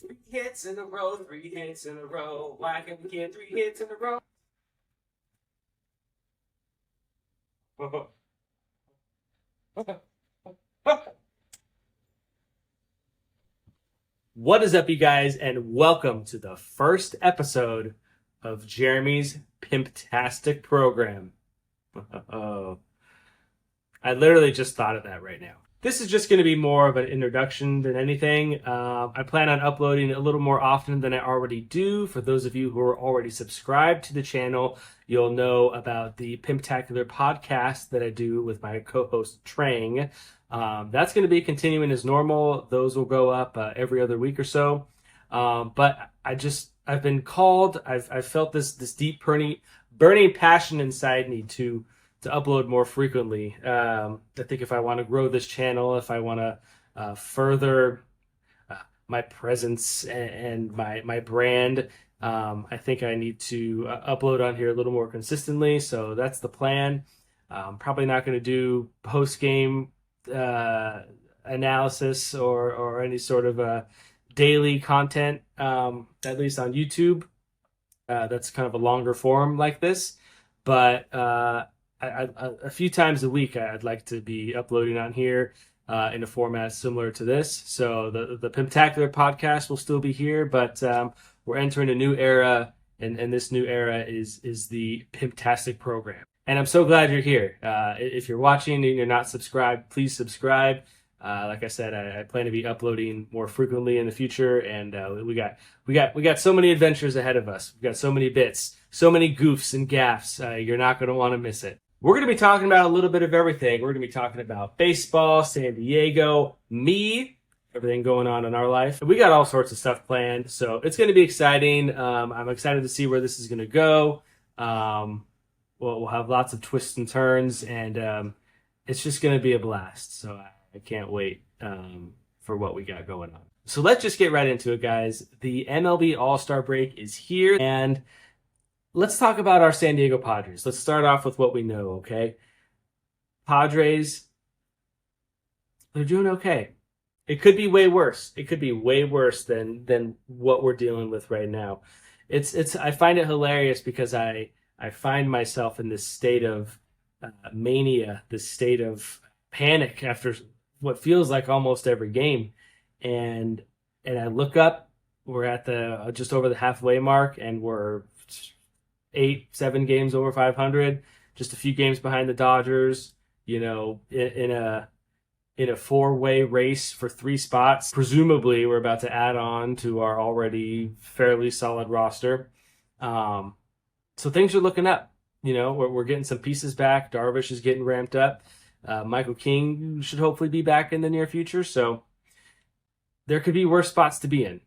Three hits in a row, 3 hits in a row. Why can't we get 3 hits in a row? What is up, you guys, and welcome to the first episode of Jeremy's Pimptastic program. Oh, I literally just thought of that right now. This is just going to be more of an introduction than anything. I plan on uploading a little more often than I already do. For those of you who are already subscribed to the channel, you'll know about the Pimptacular podcast that I do with my co-host Trang. That's going to be continuing as normal. Those will go up every other week or so. But I've been called. I've felt this deep burning passion inside me to upload more frequently. I think if I want to grow this channel, if I want to further my presence and my brand, I think I need to upload on here a little more consistently. So that's the plan. Probably not going to do post-game analysis or any sort of daily content, at least on YouTube. That's kind of a longer form like this. But a few times a week, I'd like to be uploading on here in a format similar to this. So the Pimptacular podcast will still be here, but we're entering a new era, and this new era is the Pimptastic program. And I'm so glad you're here. If you're watching and you're not subscribed, please subscribe. Like I said, I plan to be uploading more frequently in the future, and we got so many adventures ahead of us. We've got so many bits, so many goofs and gaffs. You're not going to want to miss it. We're going to be talking about a little bit of everything. We're going to be talking about baseball, San Diego, me, everything going on in our life. We got all sorts of stuff planned, so it's going to be exciting. I'm excited to see where this is going to go. We'll have lots of twists and turns, and it's just going to be a blast. So I can't wait for what we got going on. So let's just get right into it, guys. The MLB All-Star break is here, and let's talk about our San Diego Padres. Let's start off with what we know, okay? Padres, they're doing okay. It could be way worse. It could be way worse than what we're dealing with right now. I find it hilarious because I find myself in this state of mania, this state of panic after what feels like almost every game. And I look up, we're at the just over the halfway mark, and we're 7 games over 500, just a few games behind the Dodgers, in a 4-way race for 3 spots. Presumably, we're about to add on to our already fairly solid roster. So things are looking up. We're getting some pieces back. Darvish is getting ramped up. Michael King should hopefully be back in the near future. So there could be worse spots to be in.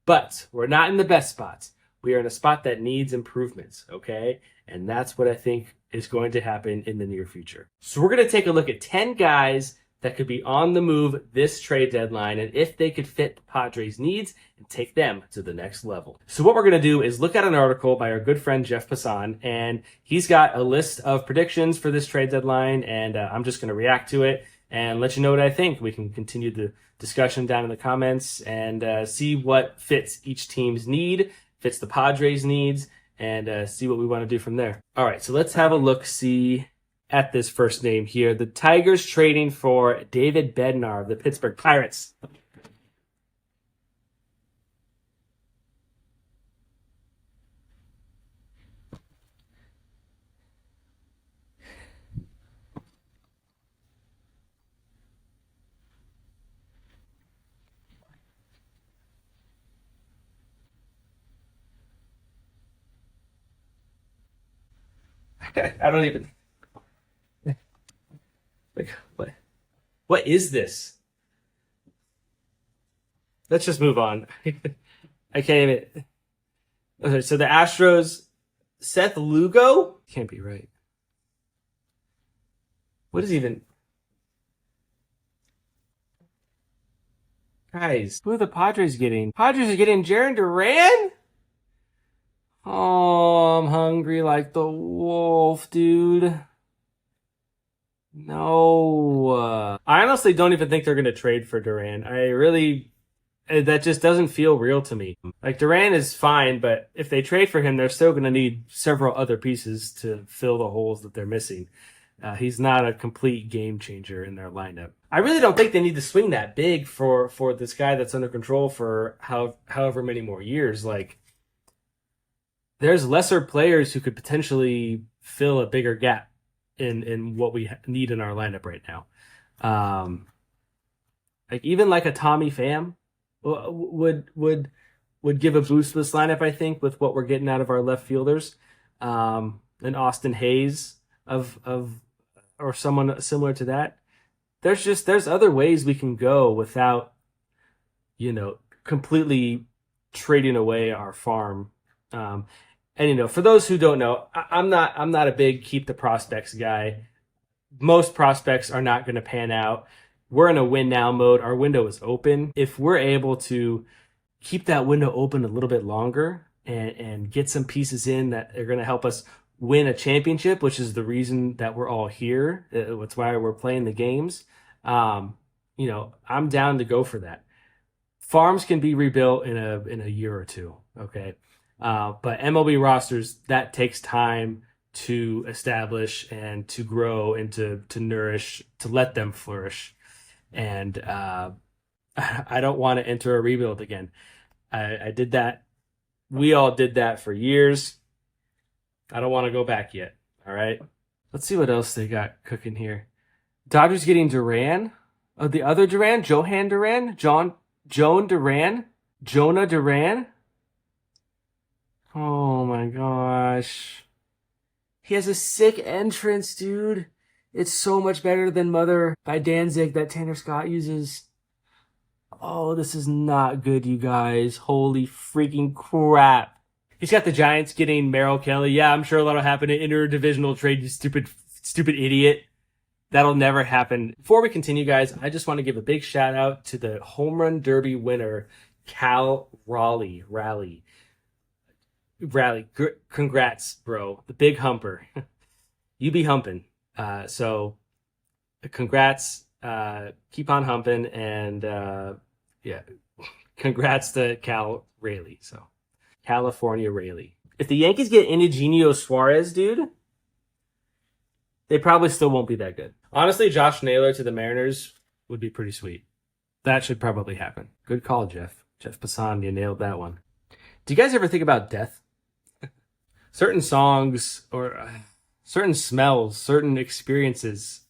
But we're not in the best spots. We are in a spot that needs improvements, okay? And that's what I think is going to happen in the near future. So we're going to take a look at 10 guys that could be on the move this trade deadline, and if they could fit the Padres' needs and take them to the next level. So what we're going to do is look at an article by our good friend Jeff Passan, and he's got a list of predictions for this trade deadline, and I'm just going to react to it and let you know what I think. We can continue the discussion down in the comments and see what fits each team's need, fits the Padres' needs, and see what we want to do from there. All right, so let's have a look-see at this first name here. The Tigers trading for David Bednar of the Pittsburgh Pirates. I don't even... Like, what is this? Let's just move on. I can't even... Okay, so the Astros, Seth Lugo? Can't be right. What is even... Guys, who are the Padres getting? Padres are getting Jarren Duran? Oh, I'm hungry like the wolf, dude. No. I honestly don't even think they're going to trade for Duran. I really That just doesn't feel real to me. Like Duran is fine, but if they trade for him, they're still going to need several other pieces to fill the holes that they're missing. He's not a complete game changer in their lineup. I really don't think they need to swing that big for this guy that's under control for however many more years. Like there's lesser players who could potentially fill a bigger gap in what we need in our lineup right now. Um, like even like a Tommy Pham would give a boost to this lineup. I think with what we're getting out of our left fielders, and Austin Hayes of or someone similar to that. There's other ways we can go without completely trading away our farm. And for those who don't know, I'm not a big keep the prospects guy. Most prospects are not going to pan out. We're in a win now mode. Our window is open. If we're able to keep that window open a little bit longer and get some pieces in that are going to help us win a championship, which is the reason that we're all here. That's why we're playing the games. I'm down to go for that. Farms can be rebuilt in a year or two. Okay. But MLB rosters, that takes time to establish and to grow and to nourish, to let them flourish. And I don't want to enter a rebuild again. I did that. We all did that for years. I don't want to go back yet. All right. Let's see what else they got cooking here. Dodgers getting Duran. Oh, the other Duran? Johan Duran? Joan Duran? Jonah Duran? Oh my gosh. He has a sick entrance, dude. It's so much better than Mother by Danzig that Tanner Scott uses. Oh, this is not good, you guys. Holy freaking crap. He's got the Giants getting Merrill Kelly. Yeah, I'm sure that'll happen. An interdivisional trade, you stupid idiot. That'll never happen. Before we continue, guys, I just want to give a big shout out to the home run derby winner, Cal Raleigh. Congrats, bro. The big humper. You be humping. So congrats. Keep on humping. And yeah, congrats to Cal Raleigh. So California Raleigh. If the Yankees get Eugenio Suarez, dude, they probably still won't be that good. Honestly, Josh Naylor to the Mariners would be pretty sweet. That should probably happen. Good call, Jeff. Jeff Passan, you nailed that one. Do you guys ever think about death? Certain songs or certain smells, certain experiences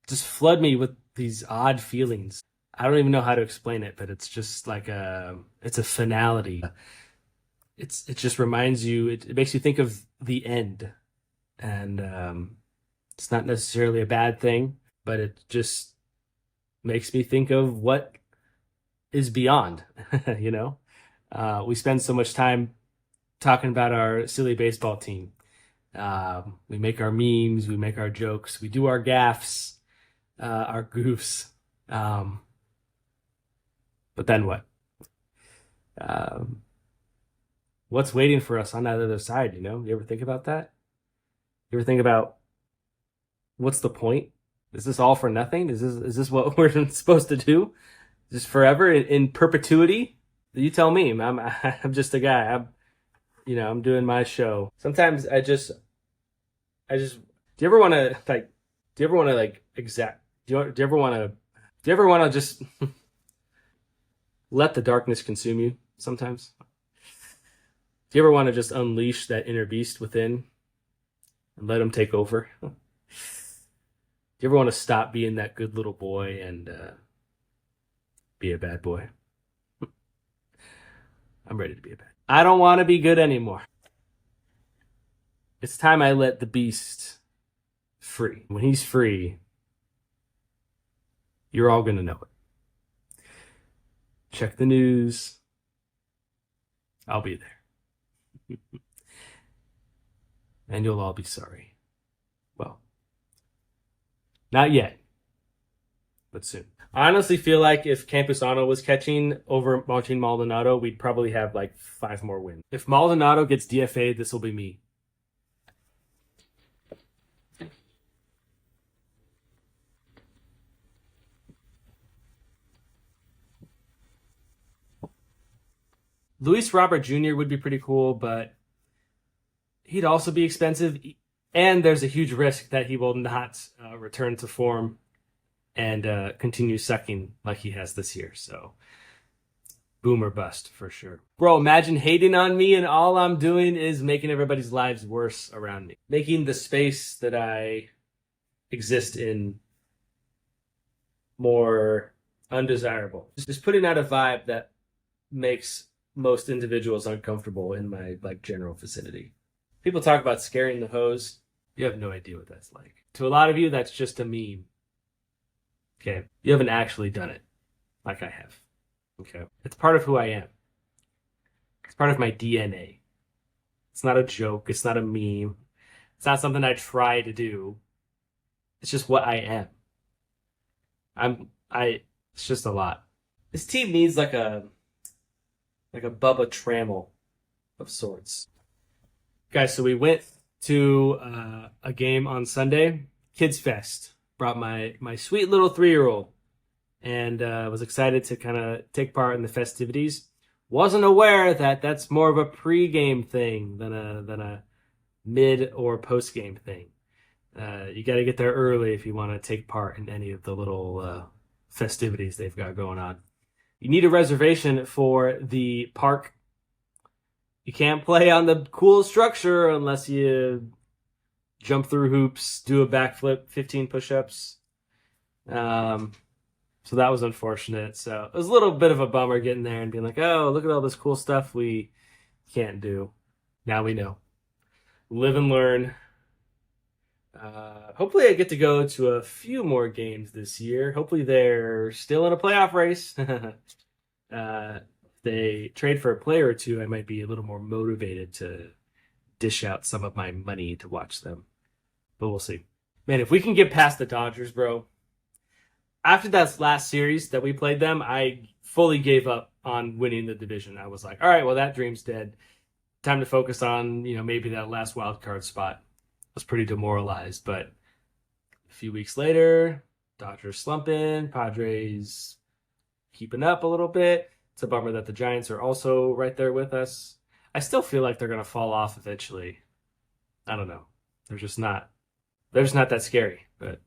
just flood me with these odd feelings. I don't even know how to explain it, but it's just like it's a finality. It just reminds you, it makes you think of the end. And it's not necessarily a bad thing, but it just makes me think of what is beyond, We spend so much time talking about our silly baseball team. We make our memes, we make our jokes, we do our gaffes, our goofs. But then what? What's waiting for us on that other side, You ever think about that? You ever think about what's the point? Is this all for nothing? Is this what we're supposed to do? Just forever in perpetuity? You tell me. I'm just a guy. I'm doing my show. Sometimes I just do you ever want to like do you ever want to like exact do you ever want to just let the darkness consume you sometimes? Do you ever want to just unleash that inner beast within and let him take over? Do you ever want to stop being that good little boy and be a bad boy? I'm ready to be a bad. I don't want to be good anymore. It's time I let the beast free. When he's free, you're all going to know it. Check the news. I'll be there. And you'll all be sorry. Well, not yet, but soon. I honestly feel like if Campusano was catching over Martin Maldonado, we'd probably have like 5 more wins. If Maldonado gets DFA'd, this will be me. Luis Robert Jr. would be pretty cool, but he'd also be expensive. And there's a huge risk that he will not return to form and continue sucking like he has this year. So, boom or bust for sure. Bro, imagine hating on me and all I'm doing is making everybody's lives worse around me. Making the space that I exist in more undesirable. Just putting out a vibe that makes most individuals uncomfortable in my like general vicinity. People talk about scaring the hose. You have no idea what that's like. To a lot of you, that's just a meme. Okay. You haven't actually done it like I have. Okay. It's part of who I am. It's part of my DNA. It's not a joke. It's not a meme. It's not something I try to do. It's just what I am. It's just a lot. This team needs like a Bubba Trammell of sorts. Guys, so we went to a game on Sunday, Kids Fest. Brought my sweet little 3-year-old and was excited to kind of take part in the festivities. Wasn't aware that that's more of a pre-game thing than a mid or post-game thing. You got to get there early if you want to take part in any of the little festivities they've got going on. You need a reservation for the park. You can't play on the cool structure unless you jump through hoops, do a backflip, 15 push-ups. So that was unfortunate. So it was a little bit of a bummer getting there and being like, oh, look at all this cool stuff we can't do. Now we know. Live and learn. Hopefully I get to go to a few more games this year. Hopefully they're still in a playoff race. If they trade for a player or two, I might be a little more motivated to dish out some of my money to watch them. But we'll see. Man, if we can get past the Dodgers, bro. After that last series that we played them, I fully gave up on winning the division. I was like, all right, well, that dream's dead. Time to focus on, maybe that last wild card spot. I was pretty demoralized, but a few weeks later, Dodgers slumping, Padres keeping up a little bit. It's a bummer that the Giants are also right there with us. I still feel like they're going to fall off eventually. I don't know. They're just not that scary, but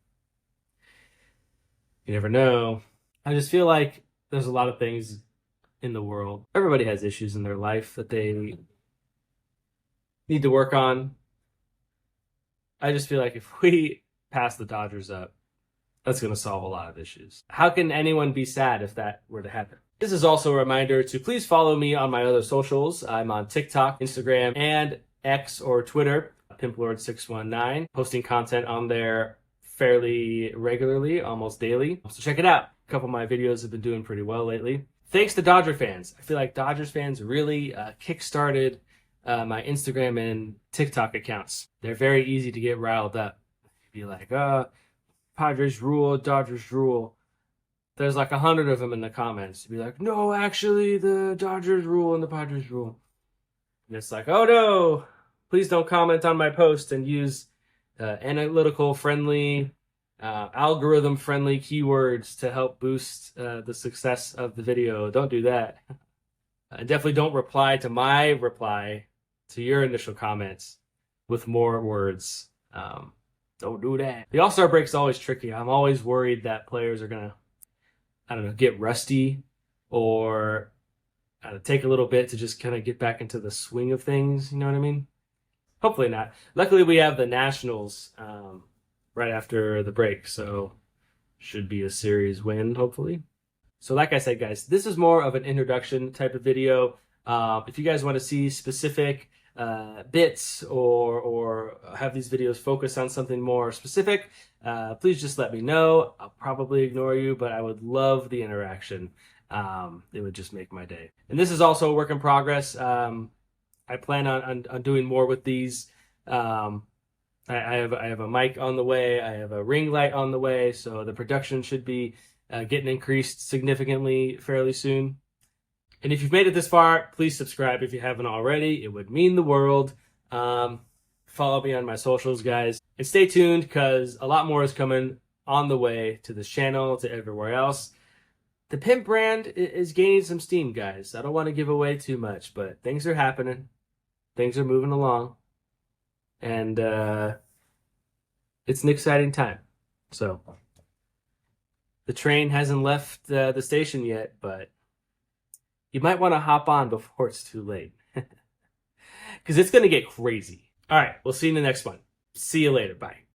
you never know. I just feel like there's a lot of things in the world. Everybody has issues in their life that they need to work on. I just feel like if we pass the Dodgers up, that's going to solve a lot of issues. How can anyone be sad if that were to happen? This is also a reminder to please follow me on my other socials. I'm on TikTok, Instagram, and X or Twitter, PimpLord619, posting content on there fairly regularly, almost daily. So check it out. A couple of my videos have been doing pretty well lately. Thanks to Dodger fans. I feel like Dodgers fans really kickstarted my Instagram and TikTok accounts. They're very easy to get riled up. Be like, Padres rule, Dodgers rule. There's like 100 of them in the comments. Be like, no, actually, the Dodgers rule and the Padres rule. And it's like, oh no, please don't comment on my post and use analytical friendly, algorithm friendly keywords to help boost the success of the video. Don't do that. And definitely don't reply to my reply to your initial comments with more words. Don't do that. The All-Star break's always tricky. I'm always worried that players are going to, get rusty or take a little bit to just kind of get back into the swing of things. You know what I mean? Hopefully not. Luckily, we have the Nationals right after the break, so should be a series win, hopefully. So like I said, guys, this is more of an introduction type of video. If you guys want to see specific bits or have these videos focus on something more specific, please just let me know. I'll probably ignore you, but I would love the interaction. It would just make my day. And this is also a work in progress. I plan on doing more with these. I have a mic on the way. I have a ring light on the way, so the production should be getting increased significantly fairly soon. And if you've made it this far, please subscribe if you haven't already. It would mean the world. Follow me on my socials, guys. And stay tuned because a lot more is coming on the way to this channel, to everywhere else. the Pimp brand is gaining some steam, guys. I don't want to give away too much, but things are happening. Things are moving along. And it's an exciting time. So the train hasn't left the station yet, but you might want to hop on before it's too late. Because it's going to get crazy. All right, we'll see you in the next one. See you later. Bye.